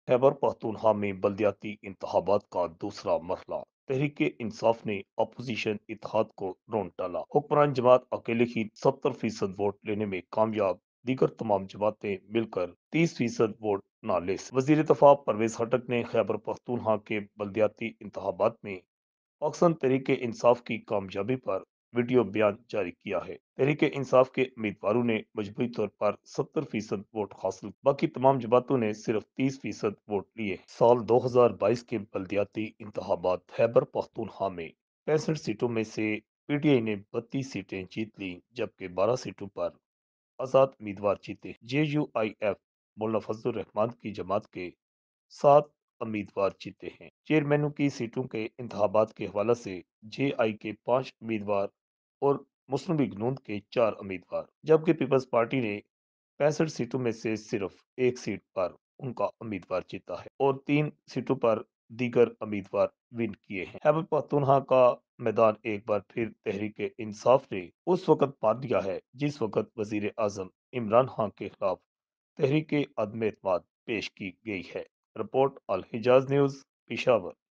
खैबर पख्तूनख्वा में बल्दियाती इंतखाबात का दूसरा मरहला। तहरीक इंसाफ ने अपोजिशन इत्तेहाद को रोन डाला। हुक्मरान जमात अकेले ही 70% वोट लेने में कामयाब, दीगर तमाम जमातें मिलकर 30% वोट न ले सकी। वजीर दफा परवेज खटक ने खैबर पख्तूनख्वा के बल्दियाती इंतखाबात में पाकिस्तान तहरीक इंसाफ की कामयाबी पर वीडियो बयान जारी किया है। तहरीक इंसाफ के उम्मीदवारों ने मजबूरी तौर पर 70% वोट हासिल, बाकी तमाम जमातों ने सिर्फ 30% वोट लिए। साल 2022 के बल्दियाती इंतखाबात खैबर पख्तूनख्वा में 65 सीटों में से पीटीआई ने 32 सीटें जीत ली, जबकि 12 सीटों पर आजाद उम्मीदवार जीते। JUIF मुल्ला फजल रहमान की जमात के 7 उम्मीदवार जीते हैं। चेयरमैनों की सीटों के इंतखाबात के हवाले से JI के 5 उम्मीदवार और मुस्लिम लीग नून के 4 उम्मीदवार, जबकि पीपल्स पार्टी ने 65 सीटों में से सिर्फ एक सीट पर उनका उम्मीदवार जीता है और 3 सीटों पर दीगर उम्मीदवार विन किए हैं। खैबर पख्तूनख्वा का मैदान एक बार फिर तहरीक इंसाफ ने उस वक्त पार लिया है जिस वक्त वजीर आजम इमरान खान के खिलाफ तहरीक अदम एतमाद पेश की गई है। रिपोर्ट अल हिजाज न्यूज, पिशावर।